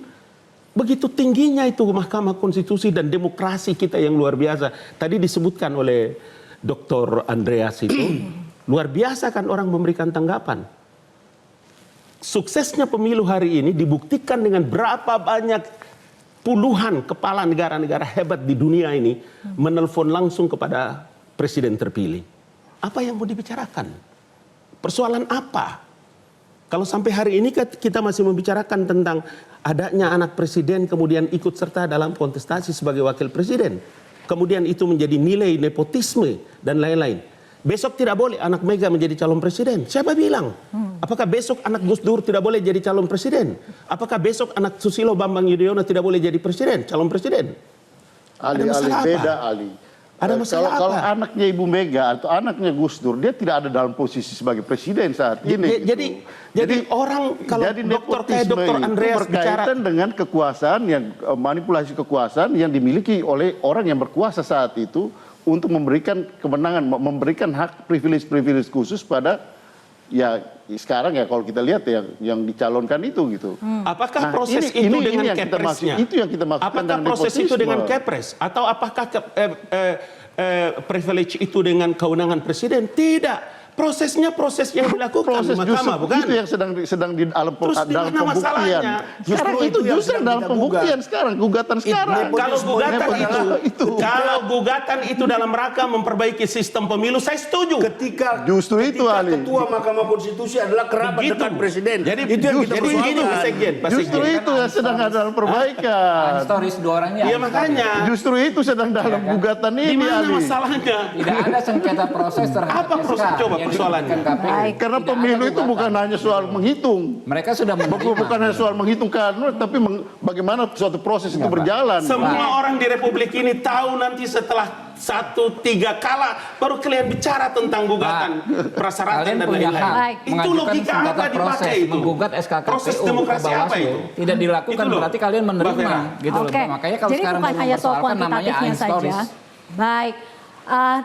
Begitu tingginya itu Mahkamah Konstitusi dan demokrasi kita yang luar biasa. Tadi disebutkan oleh Dr. Andreas itu, luar biasa kan orang memberikan tanggapan. Suksesnya pemilu hari ini dibuktikan dengan berapa banyak puluhan kepala negara-negara hebat di dunia ini menelpon langsung kepada presiden terpilih. Apa yang mau dibicarakan? Persoalan apa? Kalau sampai hari ini kita masih membicarakan tentang adanya anak presiden kemudian ikut serta dalam kontestasi sebagai wakil presiden. Kemudian itu menjadi nilai nepotisme dan lain-lain. Besok tidak boleh anak Mega menjadi calon presiden. Siapa bilang? Apakah besok anak Gus Dur tidak boleh jadi calon presiden? Apakah besok anak Susilo Bambang Yudhoyono tidak boleh jadi presiden, calon presiden? Ali beda Ali. Ada masalah kalau apa? Anaknya Ibu Mega atau anaknya Gus Dur, dia tidak ada dalam posisi sebagai presiden saat ini. Jadi orang kalau dokter kayak Dr. Andreas berkaitan dengan kekuasaan yang manipulasi kekuasaan yang dimiliki oleh orang yang berkuasa saat itu untuk memberikan kemenangan, memberikan hak privilege khusus pada ya sekarang ya kalau kita lihat yang dicalonkan itu gitu. Apakah proses itu dengan kepresnya? Itu yang kita maksudkan. Apakah proses itu dengan kepres? Atau apakah privilege itu dengan kewenangan presiden? Tidak. Prosesnya proses yang dilakukan di mahkamah, bukan? Itu yang sedang di dalam pembuktian. Justru itu dalam pembuktian sekarang, gugatan sekarang. Kalau gugatan itu dalam rangka memperbaiki sistem pemilu, saya setuju. Ketika Ketua Mahkamah Konstitusi adalah kerabat dekat presiden. Jadi itu yang kita persoalkan. Justru itu yang sedang dalam perbaikan. Historis dua orangnya. Iya makanya. Justru itu sedang dalam gugatan ini. Di mana masalahnya? Tidak ada sengketa proses terhadap apa proses coba persoalannya? Karena pemilu itu bukan hanya soal menghitung. Mereka sudah bukan hanya soal menghitung kanun, tapi bagaimana suatu proses itu berjalan. Semua orang di Republik ini tahu nanti setelah 1-3 kala baru kalian bicara tentang gugatan prasyaratan dan lain-lain. Itu logika apa dipakai itu? Menggugat SKKPU, proses demokrasi apa itu? Tidak dilakukan berarti kalian menerima gitu loh. Makanya kalau jadi sekarang bukan hanya soal kuantitatifnya saja. Baik.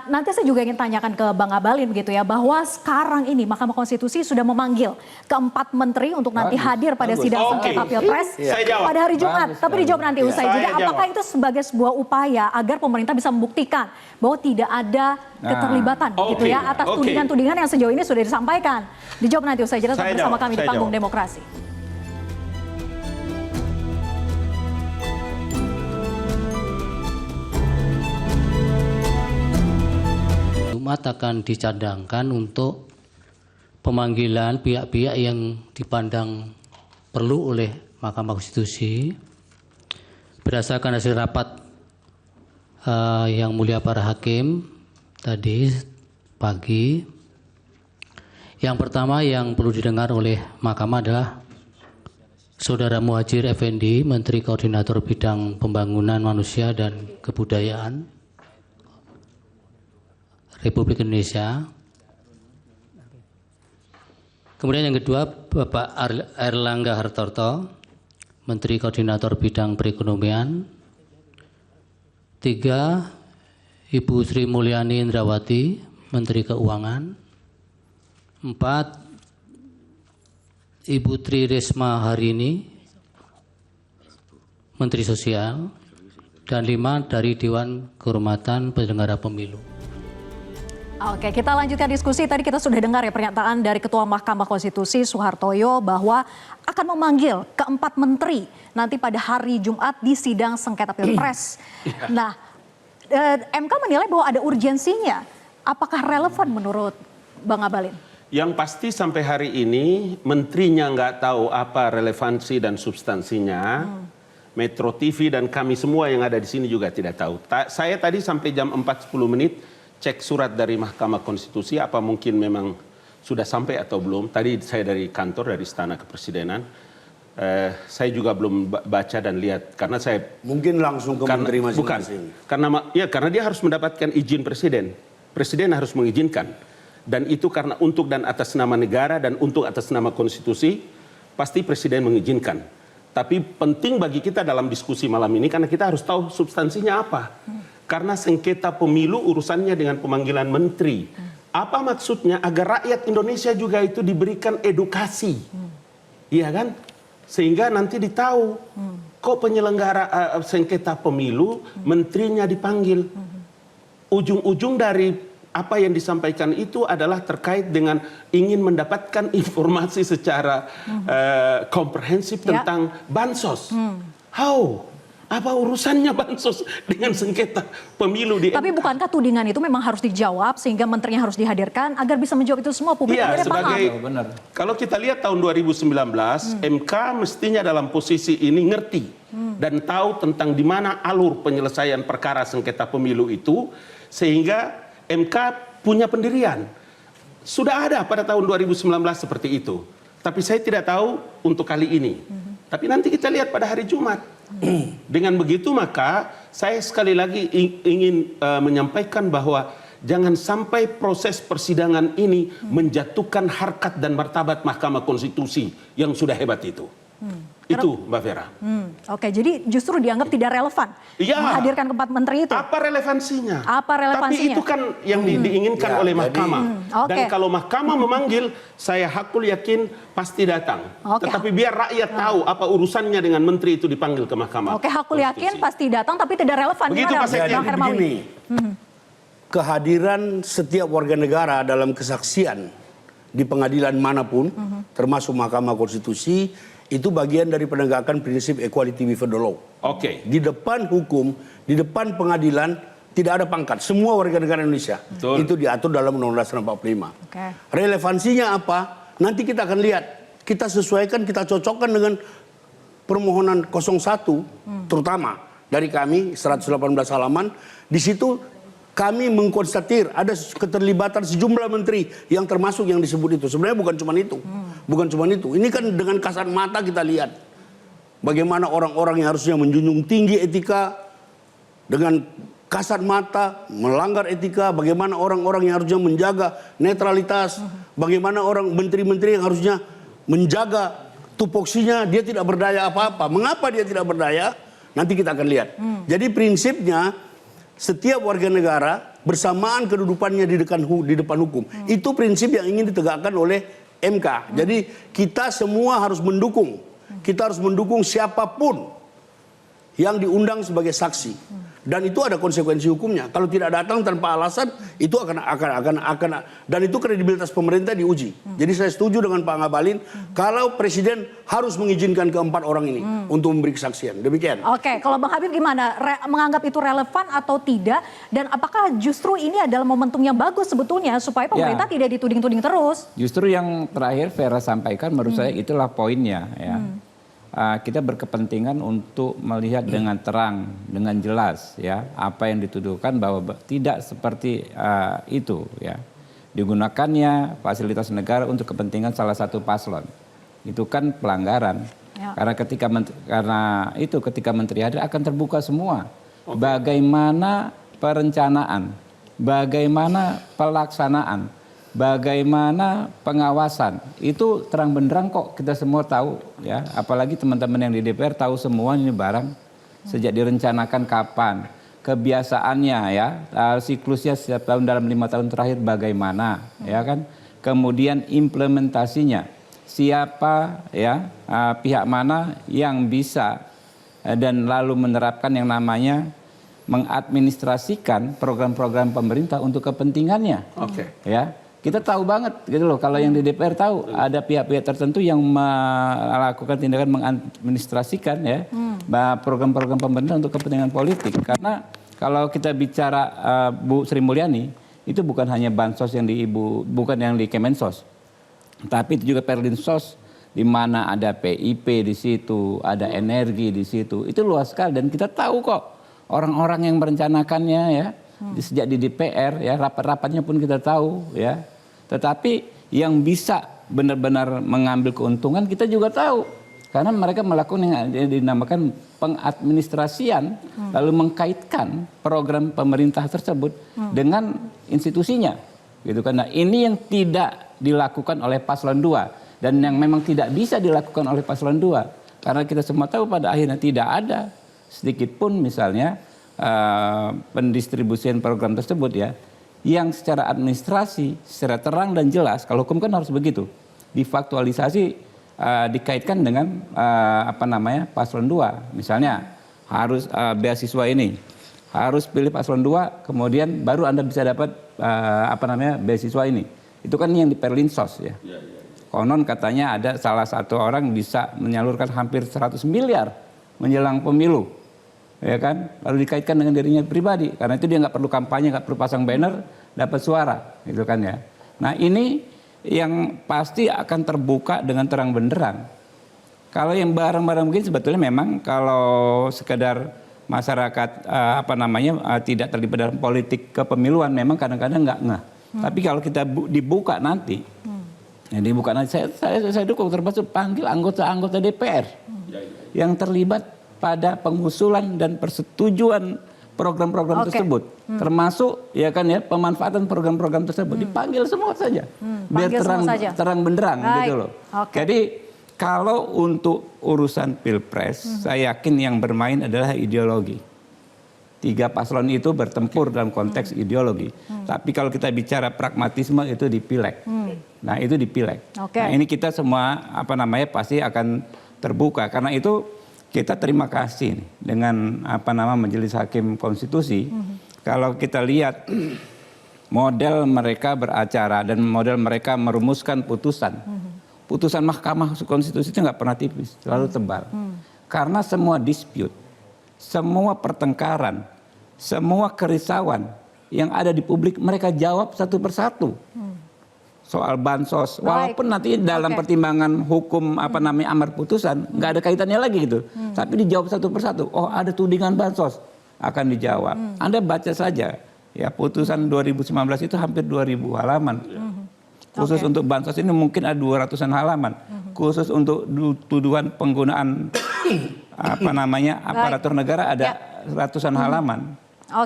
Nanti saya juga ingin tanyakan ke Bang Abalin begitu ya, bahwa sekarang ini Mahkamah Konstitusi sudah memanggil keempat menteri untuk nanti hadir pada sidang sengketa Pilpres pada hari Jumat. Tapi dijawab nanti usai jeda. Apakah itu sebagai sebuah upaya agar pemerintah bisa membuktikan bahwa tidak ada keterlibatan gitu ya atas tudingan-tudingan yang sejauh ini sudah disampaikan? Dijawab nanti usai jeda. Tetap bersama kami di Panggung Demokrasi. Jumat akan dicadangkan untuk pemanggilan pihak-pihak yang dipandang perlu oleh Mahkamah Konstitusi berdasarkan hasil rapat yang mulia para hakim tadi pagi. Yang pertama yang perlu didengar oleh Mahkamah adalah Saudara Muhadjir Effendi, Menteri Koordinator Bidang Pembangunan Manusia dan Kebudayaan Republik Indonesia. Kemudian yang kedua Bapak Airlangga Hartarto, Menteri Koordinator Bidang Perekonomian. 3 Ibu Sri Mulyani Indrawati, Menteri Keuangan. 4 Ibu Tri Risma Harini, Menteri Sosial. Dan 5 dari Dewan Kehormatan Penyelenggara Pemilu. Oke, kita lanjutkan diskusi. Tadi kita sudah dengar ya pernyataan dari Ketua Mahkamah Konstitusi Soehartoyo bahwa akan memanggil keempat menteri nanti pada hari Jumat di sidang sengketa Pilpres. Nah, MK menilai bahwa ada urgensinya. Apakah relevan menurut Bang Abalin? Yang pasti sampai hari ini menterinya nggak tahu apa relevansi dan substansinya. Metro TV dan kami semua yang ada di sini juga tidak tahu. Saya tadi sampai jam 4.10 cek surat dari Mahkamah Konstitusi, apa mungkin memang sudah sampai atau belum. Tadi saya dari kantor, dari Istana Kepresidenan. Saya juga belum baca dan lihat karena saya mungkin langsung ke menteri masing-masing. Karena dia harus mendapatkan izin presiden. Presiden harus mengizinkan. Dan itu karena untuk dan atas nama negara dan untuk atas nama konstitusi, pasti presiden mengizinkan. Tapi penting bagi kita dalam diskusi malam ini karena kita harus tahu substansinya apa. Karena sengketa pemilu urusannya dengan pemanggilan menteri. Apa maksudnya? Agar rakyat Indonesia juga itu diberikan edukasi. Iya kan? Sehingga nanti ditahu kok penyelenggara sengketa pemilu menterinya dipanggil. Ujung-ujung dari apa yang disampaikan itu adalah terkait dengan ingin mendapatkan informasi secara komprehensif tentang bansos. How? Apa urusannya bansos dengan sengketa pemilu di Tapi bukankah tudingan itu memang harus dijawab sehingga menterinya harus dihadirkan agar bisa menjawab itu semua, publik paham. Kalau kita lihat tahun 2019 MK mestinya dalam posisi ini ngerti dan tahu tentang di mana alur penyelesaian perkara sengketa pemilu itu sehingga MK punya pendirian. Sudah ada pada tahun 2019 seperti itu. Tapi saya tidak tahu untuk kali ini. Tapi nanti kita lihat pada hari Jumat. Dengan begitu maka saya sekali lagi ingin menyampaikan bahwa jangan sampai proses persidangan ini menjatuhkan harkat dan martabat Mahkamah Konstitusi yang sudah hebat itu. Itu Mbak Vera. Oke, jadi justru dianggap tidak relevan menghadirkan keempat menteri itu. Apa relevansinya? Apa relevansinya? Tapi itu kan yang diinginkan oleh Mahkamah. Dan kalau Mahkamah memanggil, saya hakul yakin pasti datang. Tetapi biar rakyat tahu apa urusannya dengan menteri itu dipanggil ke Mahkamah. Oke, hakul yakin pasti datang tapi tidak relevan. Begitu Pak Sekjen. Begini, kehadiran setiap warga negara dalam kesaksian di pengadilan manapun, termasuk Mahkamah Konstitusi, itu bagian dari penegakan prinsip equality before the law. Di depan hukum, di depan pengadilan tidak ada pangkat. Semua warga negara Indonesia. Itu diatur dalam Undang-Undang 45. Relevansinya apa? Nanti kita akan lihat. Kita sesuaikan, kita cocokkan dengan permohonan 01 terutama dari kami 118 halaman. Di situ kami mengkonstatir ada keterlibatan sejumlah menteri yang termasuk yang disebut itu. Sebenarnya bukan cuma itu. Bukan cuma itu. Ini kan dengan kasat mata kita lihat bagaimana orang-orang yang harusnya menjunjung tinggi etika dengan kasat mata melanggar etika, bagaimana orang-orang yang harusnya menjaga netralitas, bagaimana orang menteri-menteri yang harusnya menjaga tupoksinya, dia tidak berdaya apa-apa. Mengapa dia tidak berdaya? Nanti kita akan lihat. Jadi prinsipnya setiap warga negara bersamaan kedudukannya di depan hukum. Itu prinsip yang ingin ditegakkan oleh MK. Jadi kita semua harus mendukung. Kita harus mendukung siapapun yang diundang sebagai saksi. Dan itu ada konsekuensi hukumnya. Kalau tidak datang tanpa alasan, itu akan dan itu kredibilitas pemerintah diuji. Jadi saya setuju dengan Pak Ngabalin, kalau presiden harus mengizinkan keempat orang ini untuk memberi kesaksian. Demikian. Oke, kalau Bang Habib gimana? Menganggap itu relevan atau tidak? Dan apakah justru ini adalah momentum yang bagus sebetulnya supaya pemerintah tidak dituding-tuding terus? Justru yang terakhir Vera sampaikan menurut saya itulah poinnya ya. Kita berkepentingan untuk melihat dengan terang, dengan jelas ya apa yang dituduhkan bahwa tidak seperti itu ya. Digunakannya fasilitas negara untuk kepentingan salah satu paslon. Itu kan pelanggaran. Ya. Karena ketika menteri hadir akan terbuka semua. Bagaimana perencanaan, bagaimana pelaksanaan, bagaimana pengawasan, itu terang benderang kok kita semua tahu ya. Apalagi teman-teman yang di DPR tahu semua ini barang sejak direncanakan kapan, kebiasaannya ya, siklusnya setiap tahun dalam 5 tahun terakhir bagaimana ya kan. Kemudian implementasinya, siapa ya pihak mana yang bisa dan lalu menerapkan yang namanya mengadministrasikan program-program pemerintah untuk kepentingannya. Ya. Kita tahu banget gitu loh, kalau yang di DPR tahu ada pihak-pihak tertentu yang melakukan tindakan mengadministrasikan ya program-program pemerintah untuk kepentingan politik. Karena kalau kita bicara Bu Sri Mulyani, itu bukan hanya bansos yang bukan yang di Kemensos, tapi itu juga Perlinsos, di mana ada PIP di situ, ada energi di situ. Itu luas sekali dan kita tahu kok orang-orang yang merencanakannya ya. Sejak di DPR ya, rapat-rapatnya pun kita tahu ya. Tetapi yang bisa benar-benar mengambil keuntungan kita juga tahu. Karena mereka melakukan yang dinamakan pengadministrasian, lalu mengkaitkan program pemerintah tersebut dengan institusinya, gitu kan. Nah, ini yang tidak dilakukan oleh paslon 2 dan yang memang tidak bisa dilakukan oleh paslon 2, karena kita semua tahu pada akhirnya tidak ada sedikit pun misalnya pendistribusian program tersebut ya, yang secara administrasi, secara terang dan jelas, kalau hukum kan harus begitu, difaktualisasi. Dikaitkan dengan paslon 2, misalnya harus beasiswa ini harus pilih paslon 2, kemudian baru Anda bisa dapat beasiswa ini. Itu kan yang di Perlinsos ya. Konon katanya ada salah satu orang bisa menyalurkan hampir 100 miliar menjelang pemilu, ya kan? Lalu dikaitkan dengan dirinya pribadi, karena itu dia nggak perlu kampanye, nggak perlu pasang banner, dapat suara, gitu kan ya. Nah, ini yang pasti akan terbuka dengan terang benderang. Kalau yang barang-barang mungkin sebetulnya memang kalau sekedar masyarakat tidak terlibat dalam politik kepemiluan memang kadang-kadang nggak ngeh. Tapi kalau kita dibuka nanti, saya dukung, termasuk panggil anggota-anggota DPR yang terlibat pada pengusulan dan persetujuan program-program tersebut, termasuk ya kan ya pemanfaatan program-program tersebut, dipanggil semua saja, biar terang benderang gitu loh. Jadi kalau untuk urusan pilpres, saya yakin yang bermain adalah ideologi. 3 paslon itu bertempur dalam konteks ideologi. Tapi kalau kita bicara pragmatisme itu di pileg. Nah, itu di pileg. Nah, ini kita semua pasti akan terbuka. Karena itu kita terima kasih nih dengan Majelis Hakim Konstitusi. Kalau kita lihat model mereka beracara dan model mereka merumuskan putusan. Putusan Mahkamah Konstitusi itu nggak pernah tipis, selalu tebal. Karena semua dispute, semua pertengkaran, semua kerisauan yang ada di publik mereka jawab satu persatu. Soal bansos, walaupun nanti dalam pertimbangan hukum amar putusan nggak ada kaitannya lagi gitu, tapi dijawab satu persatu. Oh, ada tudingan bansos, akan dijawab. Anda baca saja ya, putusan 2019 itu hampir 2000 halaman. Khusus untuk bansos ini mungkin ada 200-an halaman. Khusus untuk tuduhan penggunaan aparatur negara ada ratusan halaman.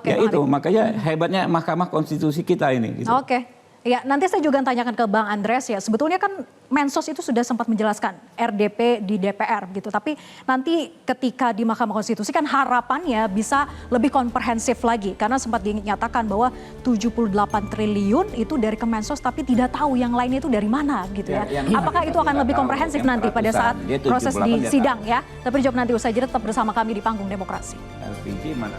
Ya itu makanya hebatnya Mahkamah Konstitusi kita ini. Gitu. Ya, nanti saya juga tanyakan ke Bang Andreas ya. Sebetulnya kan Mensos itu sudah sempat menjelaskan RDP di DPR gitu. Tapi nanti ketika di Mahkamah Konstitusi kan harapannya bisa lebih komprehensif lagi. Karena sempat dinyatakan bahwa 78 triliun itu dari Kemensos tapi tidak tahu yang lainnya itu dari mana gitu ya. Apakah itu akan lebih komprehensif nanti pada saat proses di sidang ya? Tapi dijawab nanti usai jeda, tetap bersama kami di Panggung Demokrasi. LPG mana?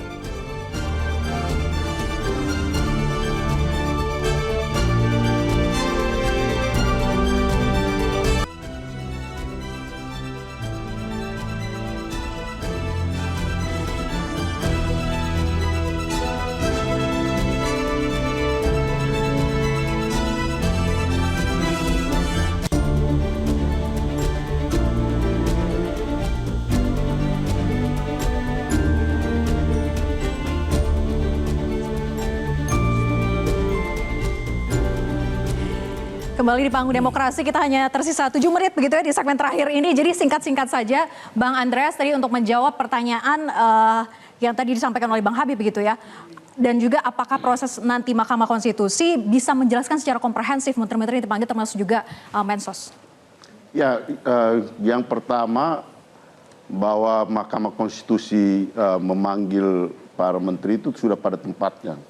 Kembali di Panggung Demokrasi, kita hanya tersisa 7 menit begitu ya di segmen terakhir ini. Jadi singkat-singkat saja Bang Andreas tadi untuk menjawab pertanyaan yang tadi disampaikan oleh Bang Habib begitu ya. Dan juga apakah proses nanti Mahkamah Konstitusi bisa menjelaskan secara komprehensif menteri-menteri yang dipanggil termasuk juga Mensos? Ya, yang pertama bahwa Mahkamah Konstitusi memanggil para menteri itu sudah pada tempatnya.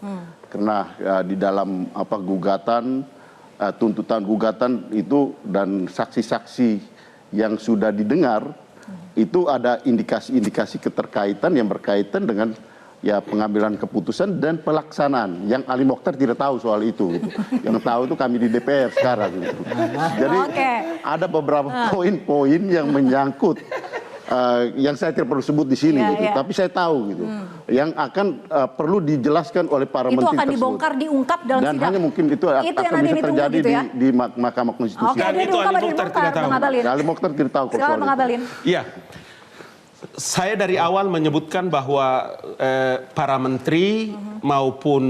Karena di dalam gugatan, tuntutan gugatan itu dan saksi-saksi yang sudah didengar itu ada indikasi-indikasi keterkaitan yang berkaitan dengan ya pengambilan keputusan dan pelaksanaan yang Ali Mokhtar tidak tahu soal itu gitu. Yang tahu itu kami di DPR sekarang gitu. Jadi ada beberapa poin-poin yang menyangkut yang saya tidak perlu sebut di sini gitu. Iya. Tapi saya tahu gitu. Yang akan perlu dijelaskan oleh para Itu menteri akan tersebut. dibongkar, diungkap dalam Dan sidang. hanya mungkin itu akan yang bisa nanti ditunggu terjadi gitu ya? di Mahkamah Konstitusi. Oke, dia diungkap atau dibongkar, Bang Abalin? Ali Mokhtar tidak tahu. Silakan Bang Abalin. Iya, saya dari awal menyebutkan bahwa para menteri maupun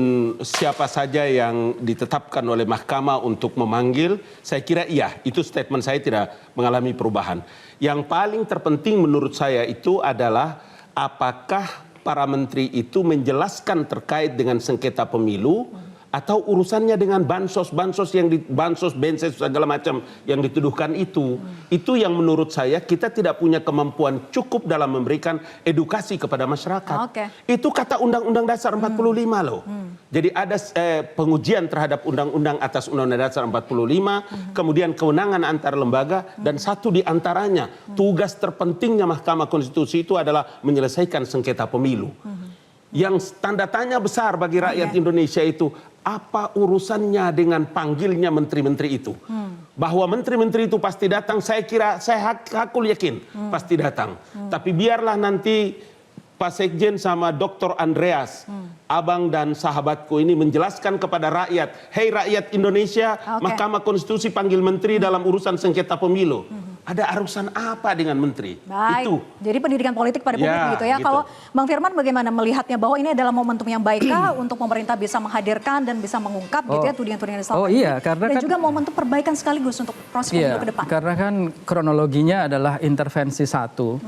siapa saja yang ditetapkan oleh mahkamah untuk memanggil, saya kira iya, itu statement saya tidak mengalami perubahan. Yang paling terpenting menurut saya itu adalah apakah para menteri itu menjelaskan terkait dengan sengketa pemilu atau urusannya dengan bansos benses segala macam yang dituduhkan itu yang menurut saya kita tidak punya kemampuan cukup dalam memberikan edukasi kepada masyarakat. Itu kata Undang-Undang Dasar 45 loh. Jadi ada pengujian terhadap undang-undang atas Undang-Undang Dasar 45, kemudian kewenangan antar lembaga, dan satu di antaranya tugas terpentingnya Mahkamah Konstitusi itu adalah menyelesaikan sengketa pemilu. Yang tanda tanya besar bagi rakyat Indonesia itu, apa urusannya dengan panggilnya menteri-menteri itu? Bahwa menteri-menteri itu pasti datang, saya kira, saya hakul yakin pasti datang. Tapi biarlah nanti Pak Sekjen sama Dr. Andreas, abang dan sahabatku ini menjelaskan kepada rakyat, hei rakyat Indonesia, Mahkamah Konstitusi panggil menteri dalam urusan sengketa pemilu. Ada urusan apa dengan menteri? Baik, Itu. jadi pendidikan politik pada publik gitu ya. Gitu. Kalau Bang Firman bagaimana melihatnya bahwa ini adalah momentum yang baik untuk pemerintah bisa menghadirkan dan bisa mengungkap gitu ya tudingan-tudingan yang disampaikan. Iya, karena dan kan, juga momentum perbaikan sekaligus untuk proses pemilu ke depan. Karena kan kronologinya adalah intervensi satu.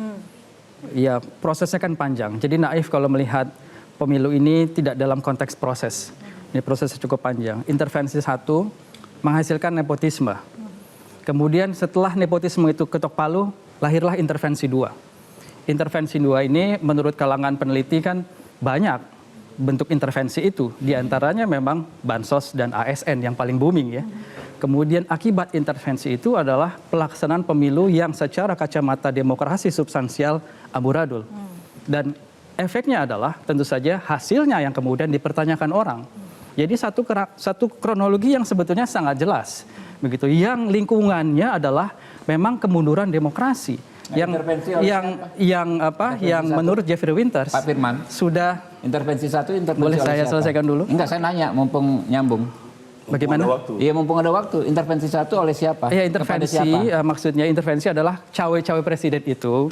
Ya, prosesnya kan panjang. Jadi naif kalau melihat pemilu ini tidak dalam konteks proses. Ini prosesnya cukup panjang. Intervensi satu menghasilkan nepotisme. Kemudian setelah nepotisme itu ketok palu, lahirlah intervensi dua. Intervensi dua ini menurut kalangan peneliti kan banyak bentuk intervensi itu. Di antaranya memang bansos dan ASN yang paling booming ya. Kemudian akibat intervensi itu adalah pelaksanaan pemilu yang secara kacamata demokrasi substansial amburadul. Dan efeknya adalah tentu saja hasilnya yang kemudian dipertanyakan orang. Jadi satu kronologi yang sebetulnya sangat jelas. Begitu, yang lingkungannya adalah memang kemunduran demokrasi. Yang menurut Jeffrey Winters, Pak Firman, sudah intervensi satu, intervensi boleh oleh saya siapa? selesaikan dulu? Enggak, saya nanya mumpung nyambung. Bagaimana? Iya, mumpung ada waktu. Intervensi satu oleh siapa? Ya, intervensi maksudnya intervensi adalah cawe-cawe presiden itu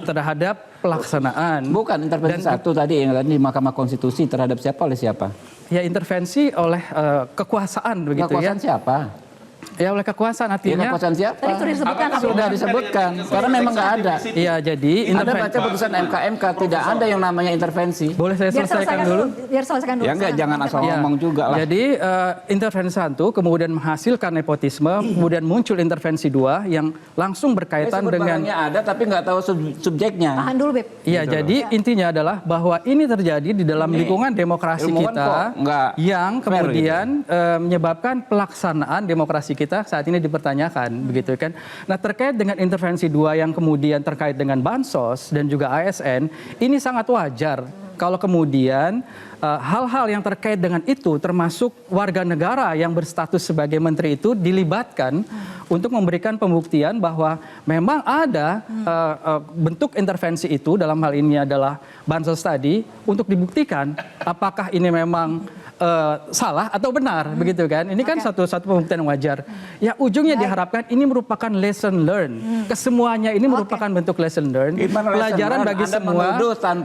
terhadap pelaksanaan. Bukan intervensi satu tadi yang tadi di Mahkamah Konstitusi terhadap siapa oleh siapa? Ya, intervensi oleh kekuasaan begitu kekuasaan ya. Siapa? Ya, oleh kekuasaan artinya. Ya, kekuasaan siapa? Tadi sudah disebutkan. Sudah disebutkan. Karena memang nggak ada. Iya, jadi Anda baca putusan MK tidak ada yang namanya intervensi. Boleh saya selesaikan dulu? Biar selesaikan dulu. Ya enggak, jangan asal ngomong juga lah. Jadi intervensi satu kemudian menghasilkan nepotisme, kemudian muncul intervensi dua yang langsung berkaitan dengan. Barangnya ada tapi nggak tahu subjeknya. Tahan dulu, Beb. Iya, jadi intinya adalah bahwa ini terjadi di dalam lingkungan demokrasi kita yang kemudian menyebabkan pelaksanaan demokrasi kita saat ini dipertanyakan, begitu kan. Nah, terkait dengan intervensi dua yang kemudian terkait dengan bansos dan juga ASN, ini sangat wajar kalau kemudian hal-hal yang terkait dengan itu termasuk warga negara yang berstatus sebagai menteri itu dilibatkan untuk memberikan pembuktian bahwa memang ada bentuk intervensi itu, dalam hal ini adalah bansos tadi, untuk dibuktikan apakah ini memang salah atau benar, begitu kan. Ini kan satu pembuktian yang wajar. Ya, ujungnya diharapkan ini merupakan lesson learn. Kesemuanya ini merupakan bentuk lesson learn. Pelajaran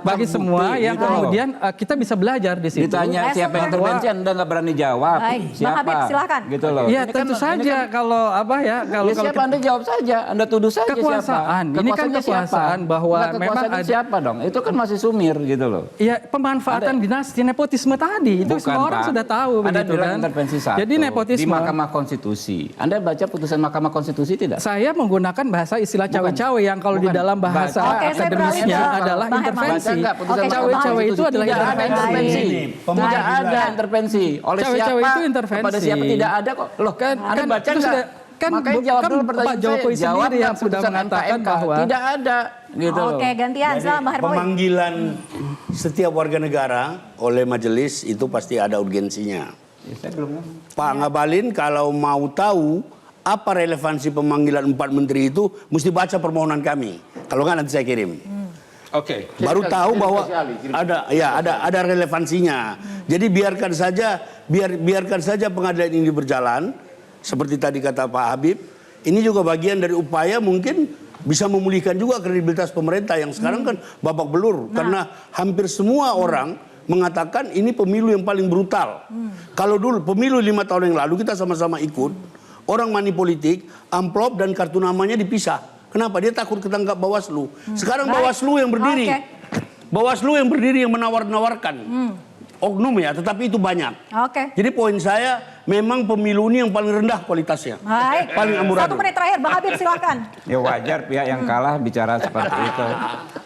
bagi semua yang kemudian kita bisa belajar di situ. Ditanya siapa yang intervensi, Anda nggak berani jawab. Baik, siapa? Bang Habib, silakan. Gitu loh. Ya, tentu saja kalau kalau siapa Anda jawab saja, Anda tuduh saja kekuasaan. Siapa. Ini kan kekuasaan bahwa memang ada siapa dong? Itu kan masih sumir gitu loh. Ya, pemanfaatan dinasti nepotisme tadi itu semua orang sudah tahu, Anda begitu kan. Intervensi satu. Jadi nepotisme di Mahkamah Konstitusi. Anda baca putusan Mahkamah Konstitusi tidak? Saya menggunakan bahasa istilah cawe-cawe yang kalau di dalam bahasa akademisnya adalah intervensi. Cawe-cawe itu adalah intervensi. Tidak ada intervensi. Oleh cawe-cawe siapa? itu intervensi. Kepada siapa tidak ada kok. Loh, kan Anda baca enggak? Kan makanya jawab dulu pertanyaan Pak Jokowi saya. sendiri yang sudah mengatakan bahwa tidak ada gitu. Oke, gantian. Pemanggilan setiap warga negara oleh majelis itu pasti ada urgensinya. Pak Ngabalin kalau mau tahu apa relevansi pemanggilan 4 menteri itu, mesti baca permohonan kami. Kalau nggak nanti saya kirim. Oke. Baru tahu bahwa ada relevansinya. Jadi biarkan saja pengadilan ini berjalan seperti tadi kata Pak Habib. Ini juga bagian dari upaya mungkin bisa memulihkan juga kredibilitas pemerintah yang sekarang kan babak belur karena hampir semua orang mengatakan ini pemilu yang paling brutal. Kalau dulu pemilu 5 tahun yang lalu kita sama-sama ikut, orang money politik, amplop dan kartu namanya dipisah. Kenapa? Dia takut ketangkap Bawaslu. Sekarang Bawaslu yang berdiri. Bawaslu yang berdiri yang menawar-nawarkan. Oknum ya, tetapi itu banyak. Jadi poin saya memang pemilu ini yang paling rendah kualitasnya. Baik. Paling amburadul. 1 menit terakhir, Bang Habib silakan. Ya wajar pihak yang kalah bicara seperti itu.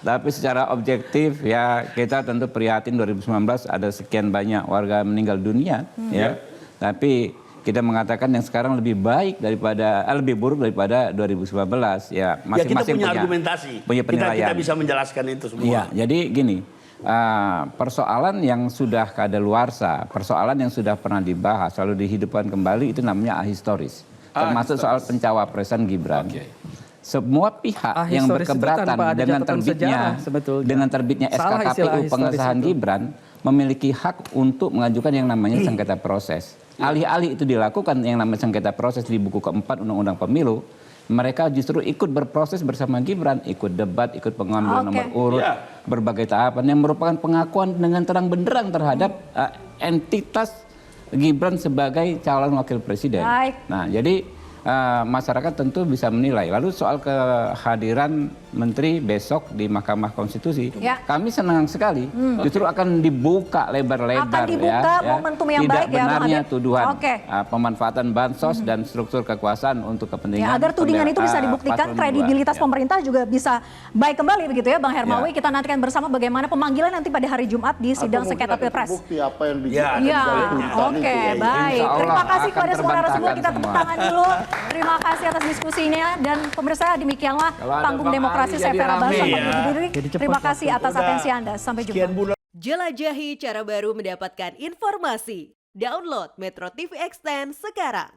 Tapi secara objektif ya kita tentu prihatin 2019 ada sekian banyak warga meninggal dunia. Ya. Tapi kita mengatakan yang sekarang lebih baik daripada lebih buruk daripada 2019. Ya masing-masing kita punya argumentasi. Punya penilaian. Kita bisa menjelaskan itu semua. Iya, jadi gini. Persoalan yang sudah kadaluarsa, persoalan yang sudah pernah dibahas lalu dihidupkan kembali itu namanya ahistoris. Termasuk soal pencawapresan Gibran. Semua pihak yang berkeberatan dengan terbitnya SK KPU pengesahan Gibran memiliki hak untuk mengajukan yang namanya sengketa proses. Alih-alih itu dilakukan yang namanya sengketa proses di buku keempat Undang-Undang Pemilu, mereka justru ikut berproses bersama Gibran, ikut debat, ikut pengambilan nomor urut, berbagai tahapan yang merupakan pengakuan dengan terang benderang terhadap entitas Gibran sebagai calon wakil presiden. Nah, jadi masyarakat tentu bisa menilai. Lalu soal kehadiran menteri besok di Mahkamah Konstitusi, kami senang sekali. Justru akan dibuka lebar-lebar. Akan dibuka momentum yang tidak baik ya, Bang benarnya Habib. tuduhan pemanfaatan bansos dan struktur kekuasaan untuk kepentingan. Agar tudingan itu bisa dibuktikan, kredibilitas pemerintah juga bisa baik kembali begitu ya, Bang Hermawi. Kita nantikan bersama bagaimana pemanggilan nanti pada hari Jumat di sidang sengketa Pilpres. Bukti apa yang Baik. Terima kasih kepada semua narasumber. Kita tepuk tangan dulu. Terima kasih atas diskusinya dan pemirsa demikianlah Panggung Demokrasi saya Vera Basah. Terima kasih atas atensi Anda. Sampai jumpa. Jelajahi cara baru mendapatkan informasi. Download Metro TV Extend sekarang.